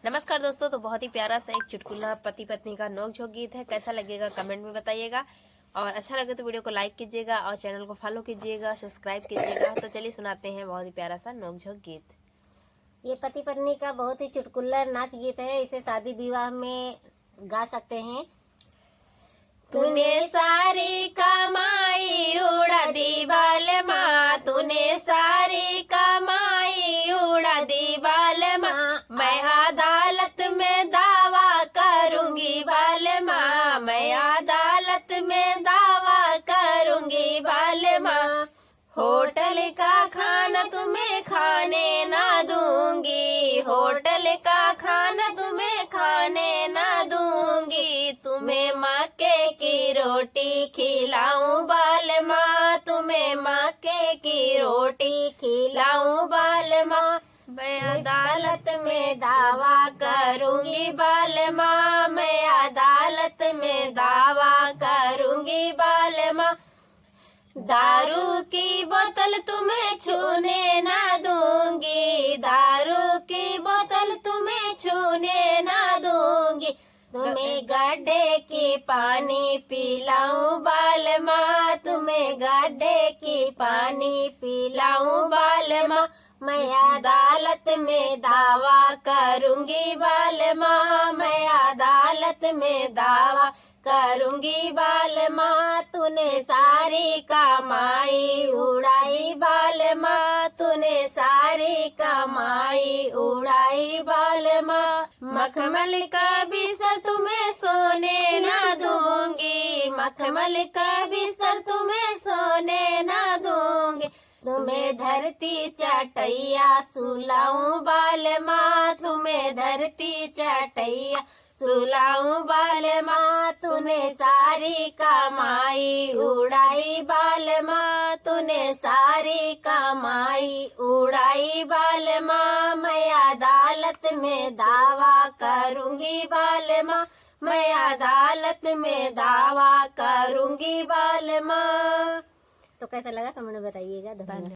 नमस्कार दोस्तों। तो बहुत ही प्यारा सा एक चुटकुला पति पत्नी का नोक-झोंक गीत है। कैसा लगेगा कमेंट में बताइएगा और अच्छा लगे तो वीडियो को लाइक कीजिएगा और चैनल को फॉलो कीजिएगा, सब्सक्राइब कीजिएगा। तो चलिए सुनाते हैं बहुत ही प्यारा सा नोक-झोंक गीत। ये पति पत्नी का बहुत ही चुटकुला नाच गीत है। इसे शादी विवाह में गा सकते हैं। तूने सारी कमाई उड़ा दी बालमा, तूने सारी कमाई उड़ा दी बालमा, मैं अदालत में दावा करूंगी बालमा, मैं अदालत में दावा करूंगी बालमा। होटल का खाना तुम्हें खाने ना दूंगी, होटल का खाना तुम्हें खाने ना दूंगी, तुम्हें मक्के की रोटी खिलाऊं बालमा, तुम्हें मक्के की रोटी खिलाऊं बालमा, मैं अदालत में दावा करूंगी बालमा, मैं अदालत में दावा करूंगी बालमा। दारू की बोतल तुम्हें छूने ना दूंगी, दारू की बोतल तुम्हें छूने ना दूंगी, तुम्हें गड्ढे की पानी पिलाऊं बालमा, तुम्हें गड्ढे की पानी पिलाऊं बालमा, मैं अदालत में दावा करूंगी बालमा, मैं अदालत में दावा करूंगी बालमा। तूने सारी कमाई उड़ाई बालमा, तूने सारी कमाई उड़ाई बालमा, मखमल का बिस्तर तुम्हें सोने ना दूंगी, मखमल का बिस्तर तुम्हें सोने ना दूंगी, तुम्हें धरती चटैया सुलाऊं बालमा, तुम्हें धरती चटैया सुलाऊं बालमा, तूने सारी कमाई उड़ाई बालमा, तूने सारी कमाई उड़ाई बालमा, मैं अदालत में दावा करूंगी बालमा, मैं अदालत में दावा करूंगी बालमा। तो कैसा लगा कमेंट में बताइएगा। धन्यवाद।